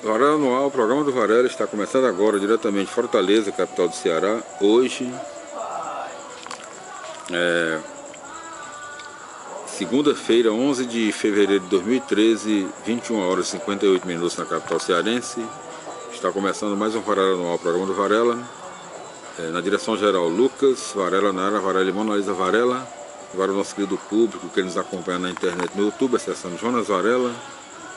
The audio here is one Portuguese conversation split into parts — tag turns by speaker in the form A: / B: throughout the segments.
A: Varela no ar, o programa do Varela está começando agora, diretamente de Fortaleza, capital do Ceará. Hoje, segunda-feira, 11 de fevereiro de 2013, 21 horas e 58 minutos na capital cearense. Está começando mais um Varela no ar, o programa do Varela. Na direção geral, Lucas Varela, Nara Varela e Mona Lisa Varela. Agora o nosso querido público que nos acompanha na internet, no YouTube, acessando Jonas Varela.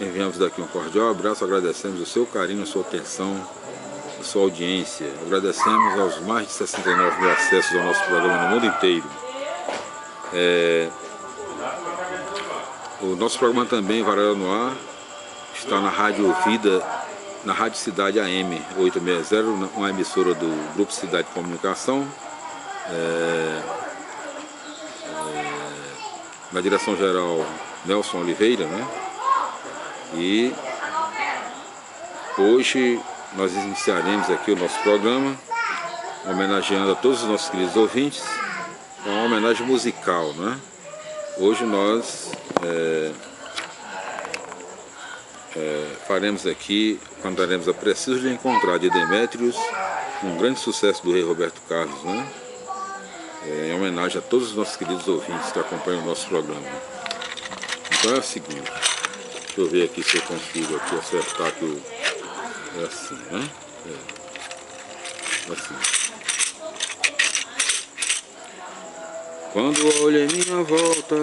A: Enviamos daqui um cordial abraço, agradecemos o seu carinho, a sua atenção, a sua audiência. Agradecemos aos mais de 69 mil acessos ao nosso programa no mundo inteiro. O nosso programa também, Varela no ar, está na Rádio Vida, na Rádio Cidade AM 860, uma emissora do Grupo Cidade de Comunicação. Na direção geral, Nelson Oliveira, né? E hoje nós iniciaremos aqui o nosso programa homenageando a todos os nossos queridos ouvintes, uma homenagem musical, né? Hoje nós faremos aqui, cantaremos a Preciso de Encontrar de Demétrios, um grande sucesso do rei Roberto Carlos, né? Em homenagem a todos os nossos queridos ouvintes que acompanham o nosso programa. Então é o seguinte, deixa eu ver aqui se eu consigo aqui acertar aqui é assim, né? Assim. Quando olho em minha volta,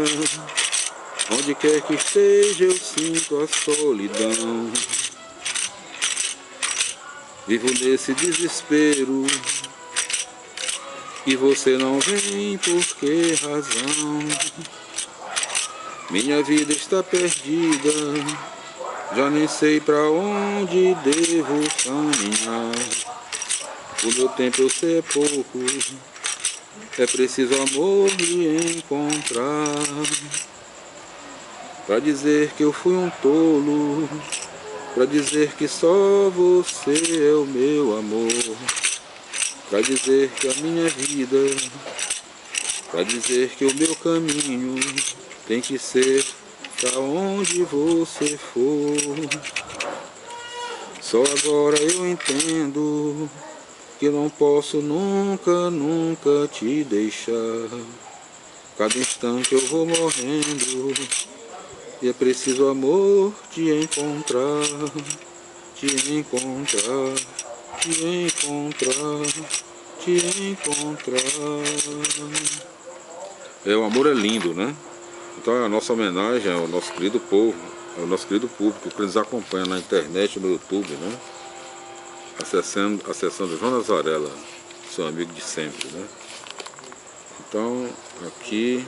A: onde quer que esteja eu sinto a solidão. Vivo nesse desespero e você não vem, por que razão? Minha vida está perdida, já nem sei pra onde devo caminhar. O meu tempo eu sei é pouco, é preciso amor me encontrar. Pra dizer que eu fui um tolo, pra dizer que só você é o meu amor. Pra dizer que a minha vida, pra dizer que o meu caminho tem que ser pra onde você for. Só agora eu entendo que não posso nunca, nunca te deixar. Cada instante eu vou morrendo e é preciso amor te encontrar, te encontrar, te encontrar, te encontrar. O amor é lindo, né? Então é a nossa homenagem ao nosso querido povo, ao nosso querido público que nos acompanha na internet, no YouTube, né? Acessando Jonas Varela, seu amigo de sempre, né? Então, aqui...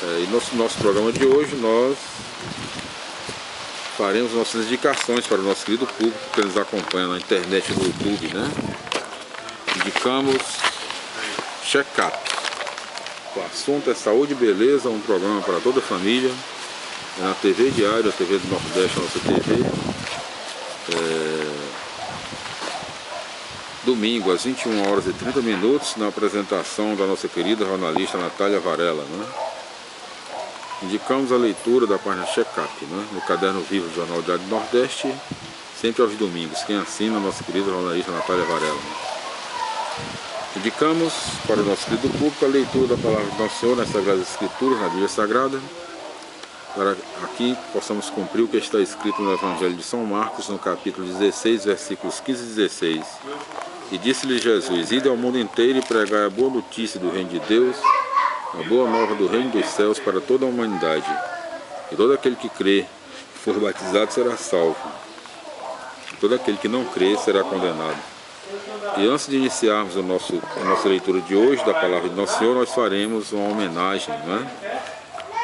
A: e nosso programa de hoje nós faremos nossas indicações para o nosso querido público que nos acompanha na internet e no YouTube, né? Indicamos Check-up. O assunto é saúde e beleza, um programa para toda a família. É na TV Diário, a TV do Nordeste, a nossa TV. Domingo, às 21 horas e 30 minutos, na apresentação da nossa querida jornalista Natália Varela, né? Indicamos a leitura da página Check-up, né? No Caderno Vivo do Jornal Diário do Nordeste, sempre aos domingos. Quem assina, a nossa querida jornalista Natália Varela, né? Indicamos para o nosso querido público a leitura da palavra do Nosso Senhor nas Sagradas Escrituras, na Bíblia Sagrada, para aqui possamos cumprir o que está escrito no Evangelho de São Marcos, no capítulo 16, versículos 15 e 16. E disse-lhe Jesus: Ide ao mundo inteiro e pregai a boa notícia do reino de Deus, a boa nova do reino dos céus para toda a humanidade. E todo aquele que crê e for batizado será salvo, e todo aquele que não crê será condenado. E antes de iniciarmos a nossa leitura de hoje da palavra de Nosso Senhor, nós faremos uma homenagem, né?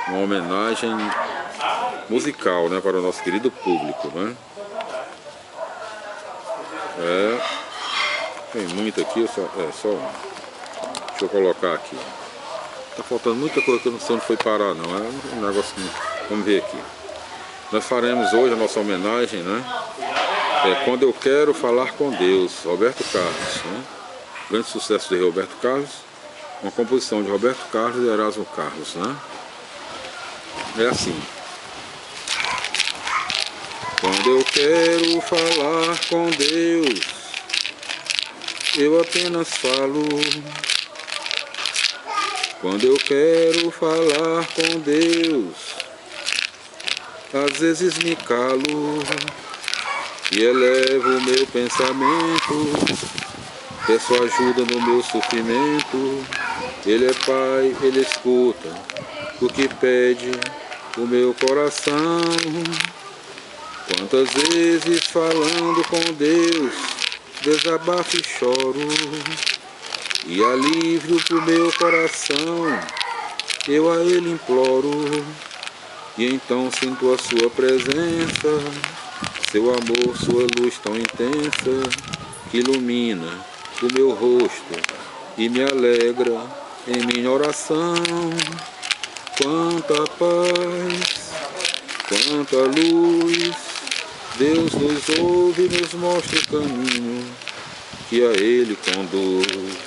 A: Uma homenagem musical, né? Para o nosso querido público, né? Tem muito aqui, só um. Deixa eu colocar aqui. Tá faltando muita coisa que eu não sei onde foi parar, não. É um negócio que... Vamos ver aqui. Nós faremos hoje a nossa homenagem, né? Quando eu quero falar com Deus, Roberto Carlos, né? Grande sucesso de Roberto Carlos, uma composição de Roberto Carlos e Erasmo Carlos, né? É assim. Quando eu quero falar com Deus, eu apenas falo. Quando eu quero falar com Deus, às vezes me calo e elevo o meu pensamento, peço ajuda no meu sofrimento. Ele é Pai, Ele escuta o que pede o meu coração. Quantas vezes falando com Deus, desabafo e choro, e alívio pro meu coração, eu a Ele imploro. E então sinto a sua presença, seu amor, sua luz tão intensa, que ilumina o meu rosto e me alegra em minha oração. Quanta paz, quanta luz, Deus nos ouve e nos mostra o caminho que a Ele conduz.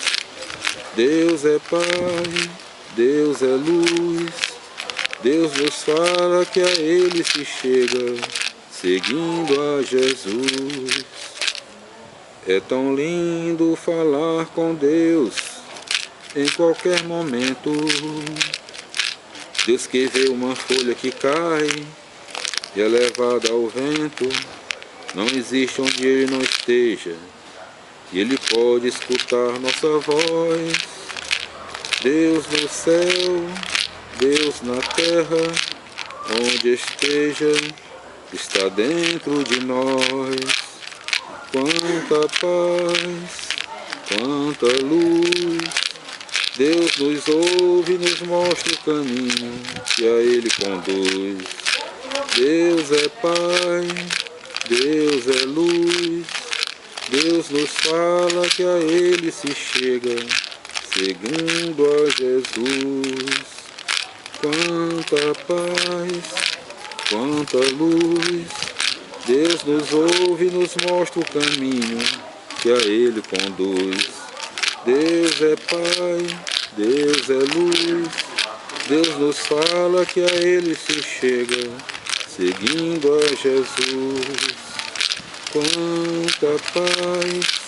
A: Deus é Pai, Deus é luz, Deus nos fala que a Ele se chega, seguindo a Jesus. É tão lindo falar com Deus em qualquer momento. Deus que vê uma folha que cai e é levada ao vento, não existe onde Ele não esteja, e Ele pode escutar nossa voz. Deus no céu, Deus na terra, onde esteja, está dentro de nós. Quanta paz, quanta luz, Deus nos ouve e nos mostra o caminho que a Ele conduz. Deus é Pai, Deus é luz, Deus nos fala que a Ele se chega, seguindo a Jesus. Quanta paz, quanta luz, Deus nos ouve e nos mostra o caminho que a Ele conduz. Deus é Pai, Deus é luz, Deus nos fala que a Ele se chega, seguindo a Jesus. Quanta paz,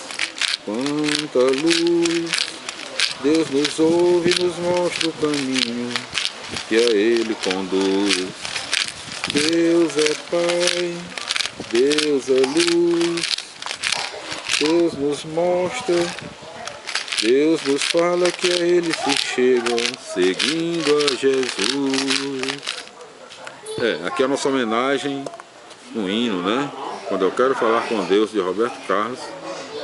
A: quanta luz, Deus nos ouve e nos mostra o caminho que a Ele conduz. Deus é Pai, Deus é luz, Deus nos mostra, Deus nos fala que a Ele se chega, seguindo a Jesus. Aqui é a nossa homenagem no hino, né? Quando eu quero falar com Deus, de Roberto Carlos.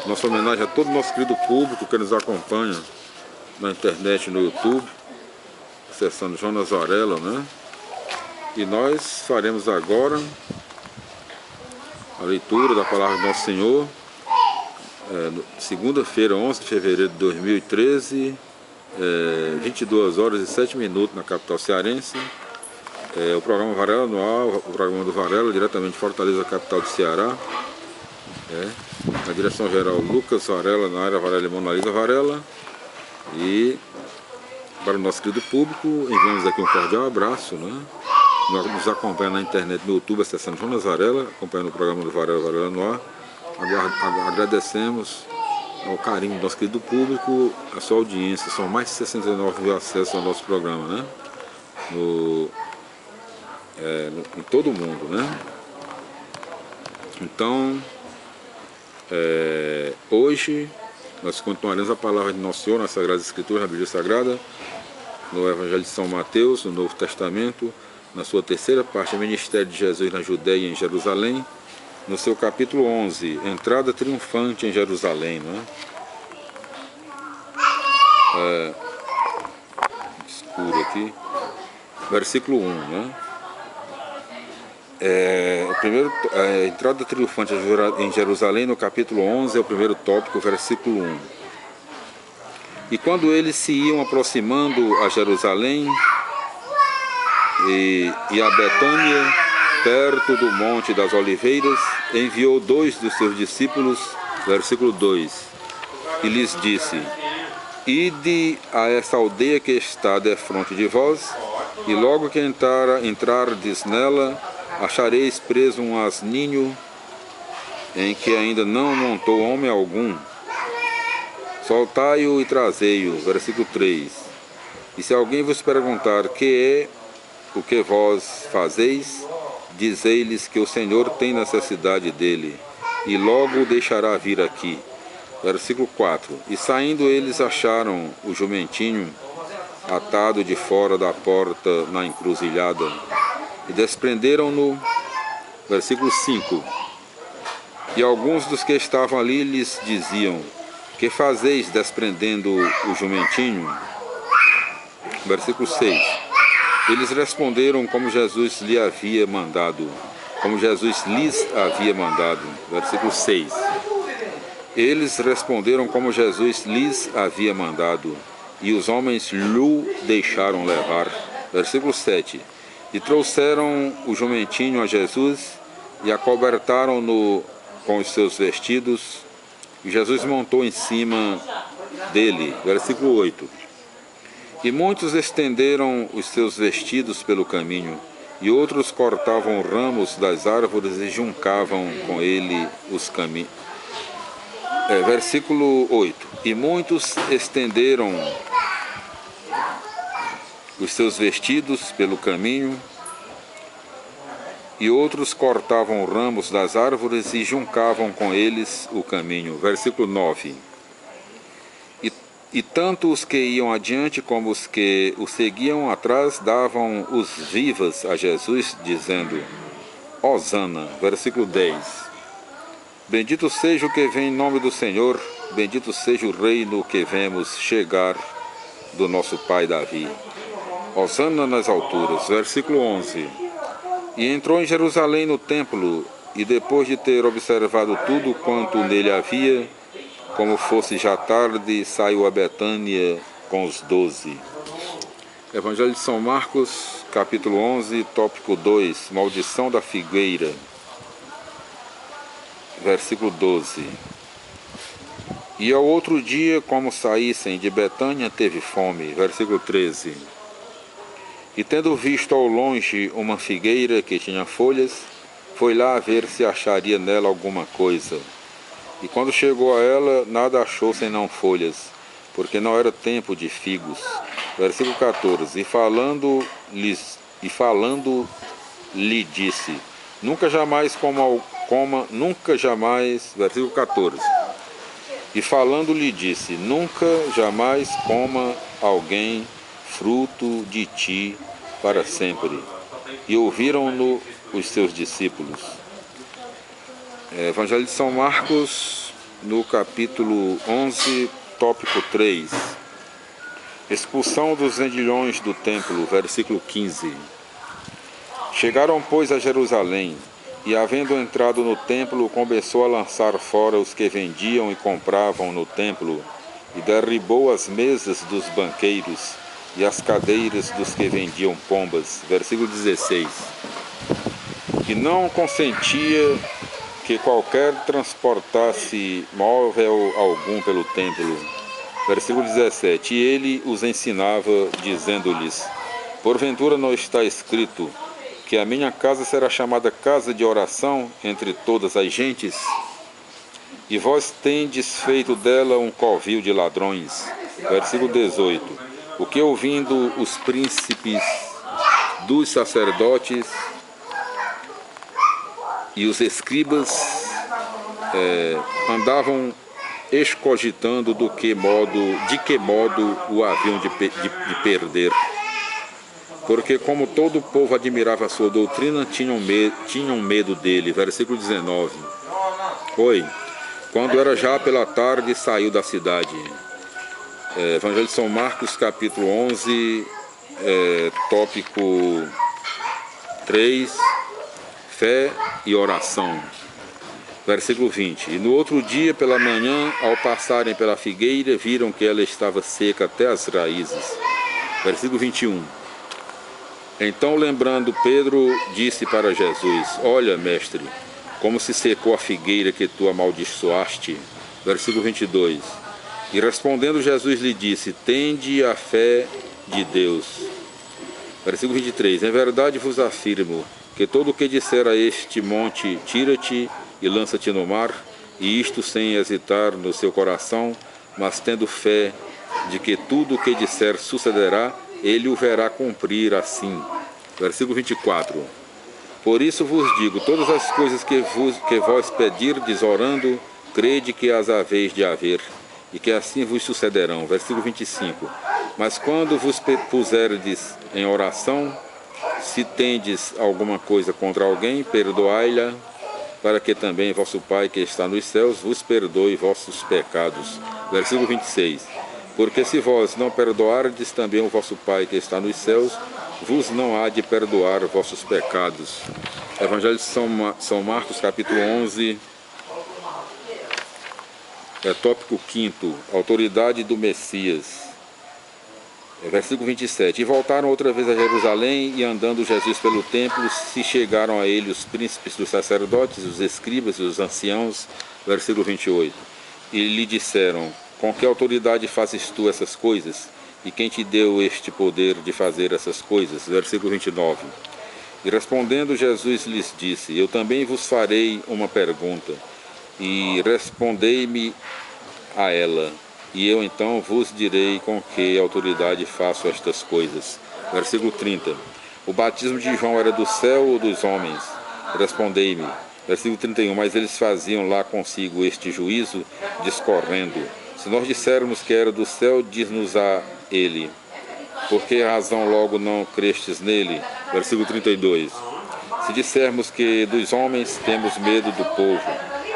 A: Nossa homenagem a todo o nosso querido público que nos acompanha na internet, no YouTube, acessando Jonas Varela, né? E nós faremos agora a leitura da palavra do Nosso Senhor, segunda-feira, 11 de fevereiro de 2013, 22 horas e 7 minutos na capital cearense. O programa Varela no ar, o programa do Varela, diretamente de Fortaleza, capital do Ceará. Na direção geral, Lucas Varela, na área Varela e Mona Lisa Varela. E para o nosso querido público, enviamos aqui um cordial abraço, né? Nos acompanha na internet, no YouTube, acessando Jonas Varela, acompanhando o programa do Varela, Varela no ar. Agradecemos ao carinho do nosso querido público, a sua audiência. São mais de 69 mil acessos ao nosso programa, né? Em todo o mundo, né? Então, hoje nós continuaremos a palavra de Nosso Senhor nas Sagradas Escrituras, na Bíblia Sagrada, no Evangelho de São Mateus, no Novo Testamento, na sua terceira parte, o Ministério de Jesus na Judeia e em Jerusalém, no seu capítulo 11, Entrada Triunfante em Jerusalém, não é? Escuro aqui, versículo 1, né? A entrada triunfante em Jerusalém, no capítulo 11, é o primeiro tópico, versículo 1. E quando eles se iam aproximando a Jerusalém e a Betânia, perto do Monte das Oliveiras, enviou 2 dos seus discípulos, versículo 2, e lhes disse: Ide a essa aldeia que está defronte de vós, E logo que entrardes nela, achareis preso um asninho em que ainda não montou homem algum. Soltai-o e trazei-o. Versículo 3. E se alguém vos perguntar que é o que vós fazeis, dizei-lhes que o Senhor tem necessidade dele, e logo o deixará vir aqui. Versículo 4. E saindo eles acharam o jumentinho atado de fora da porta na encruzilhada, e desprenderam-no. Versículo 5. E alguns dos que estavam ali lhes diziam: que fazeis desprendendo o jumentinho? Versículo 6. Eles responderam como Jesus lhe havia mandado, como Jesus lhes havia mandado. Versículo 6. Eles responderam como Jesus lhes havia mandado, e os homens lhe deixaram levar. Versículo 7. E trouxeram o jumentinho a Jesus e acobertaram-no com os seus vestidos, e Jesus montou em cima dele. Versículo 8. E muitos estenderam os seus vestidos pelo caminho, e outros cortavam ramos das árvores e juncavam com ele os caminhos. Versículo 8. E muitos estenderam os seus vestidos pelo caminho, e outros cortavam ramos das árvores e juncavam com eles o caminho. Versículo 9. E tanto os que iam adiante como os que o seguiam atrás davam os vivas a Jesus, dizendo: Hosana. Versículo 10. Bendito seja o que vem em nome do Senhor, bendito seja o reino que vemos chegar do nosso pai Davi. Hosana nas alturas. Versículo 11. E entrou em Jerusalém no templo, e depois de ter observado tudo quanto nele havia, como fosse já tarde, saiu a Betânia com os 12. Evangelho de São Marcos, capítulo 11, tópico 2, maldição da figueira. Versículo 12. E ao outro dia, como saíssem de Betânia, teve fome. Versículo 13. E tendo visto ao longe uma figueira que tinha folhas, foi lá ver se acharia nela alguma coisa. E quando chegou a ela, nada achou senão folhas, porque não era tempo de figos. Versículo 14. E falando lhe disse: nunca jamais nunca jamais. Versículo 14. E falando lhe disse: nunca jamais coma alguém fruto de ti para sempre. E ouviram-no os seus discípulos. Evangelho de São Marcos, no capítulo 11, tópico 3. Expulsão dos vendilhões do templo, versículo 15. Chegaram, pois, a Jerusalém, e havendo entrado no templo, começou a lançar fora os que vendiam e compravam no templo, e derribou as mesas dos banqueiros e as cadeiras dos que vendiam pombas. Versículo 16. E não consentia que qualquer transportasse móvel algum pelo templo. Versículo 17. E ele os ensinava, dizendo-lhes: porventura não está escrito que a minha casa será chamada casa de oração entre todas as gentes? E vós tendes feito dela um covil de ladrões. Versículo 18. O que ouvindo os príncipes dos sacerdotes e os escribas andavam excogitando de que modo o haviam de perder. Porque como todo o povo admirava a sua doutrina, tinham medo dele. Versículo 19. Quando era já pela tarde, saiu da cidade. Evangelho de São Marcos, capítulo 11, tópico 3, fé e oração. Versículo 20. E no outro dia, pela manhã, ao passarem pela figueira, viram que ela estava seca até as raízes. Versículo 21. Então, lembrando, Pedro disse para Jesus: olha, mestre, como se secou a figueira que tu amaldiçoaste. Versículo 22. E respondendo, Jesus lhe disse: tende a fé de Deus. Versículo 23. Em verdade vos afirmo que todo o que disser a este monte, tira-te e lança-te no mar, e isto sem hesitar no seu coração, mas tendo fé de que tudo o que disser sucederá, ele o verá cumprir assim. Versículo 24. Por isso vos digo, todas as coisas que vós pedirdes orando, crede que as haveis de haver, e que assim vos sucederão. Versículo 25. Mas quando vos puserdes em oração, se tendes alguma coisa contra alguém, perdoai-lhe, para que também vosso Pai que está nos céus vos perdoe vossos pecados. Versículo 26. Porque se vós não perdoardes, também o vosso Pai que está nos céus vos não há de perdoar vossos pecados. Evangelho de São Marcos, capítulo 11, tópico 5º, autoridade do Messias. Versículo 27. E voltaram outra vez a Jerusalém, e andando Jesus pelo templo, se chegaram a ele os príncipes dos sacerdotes, os escribas e os anciãos. Versículo 28. E lhe disseram: com que autoridade fazes tu essas coisas? E quem te deu este poder de fazer essas coisas? Versículo 29. E respondendo Jesus lhes disse: eu também vos farei uma pergunta, e respondei-me a ela, e eu então vos direi com que autoridade faço estas coisas. Versículo 30. O batismo de João era do céu ou dos homens? Respondei-me. Versículo 31. Mas eles faziam lá consigo este juízo, discorrendo: se nós dissermos que era do céu, diz-nos a ele: por que razão logo não crestes nele? Versículo 32. Se dissermos que dos homens, temos medo do povo,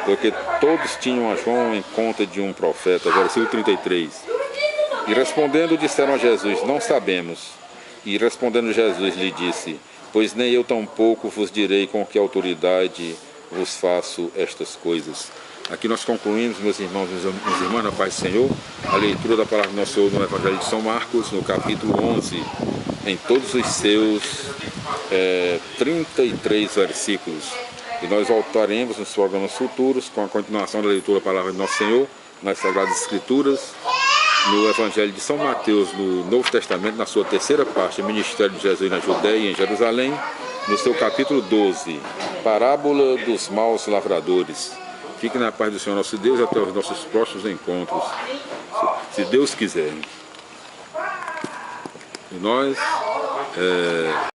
A: porque todos tinham a João em conta de um profeta. Versículo 33. E respondendo disseram a Jesus: não sabemos. E respondendo Jesus lhe disse: pois nem eu tampouco vos direi com que autoridade vos faço estas coisas. Aqui nós concluímos, meus irmãos e minhas irmãs, na paz do Senhor, a leitura da palavra do nosso Senhor no Evangelho de São Marcos, no capítulo 11, em todos os seus 33 versículos. E nós voltaremos nos programas futuros com a continuação da leitura da palavra do nosso Senhor nas Sagradas Escrituras, no Evangelho de São Mateus, no Novo Testamento, na sua terceira parte, o Ministério de Jesus na Judéia e em Jerusalém, no seu capítulo 12, Parábola dos Maus Lavradores. Fique na paz do Senhor nosso Deus até os nossos próximos encontros, se Deus quiser. E nós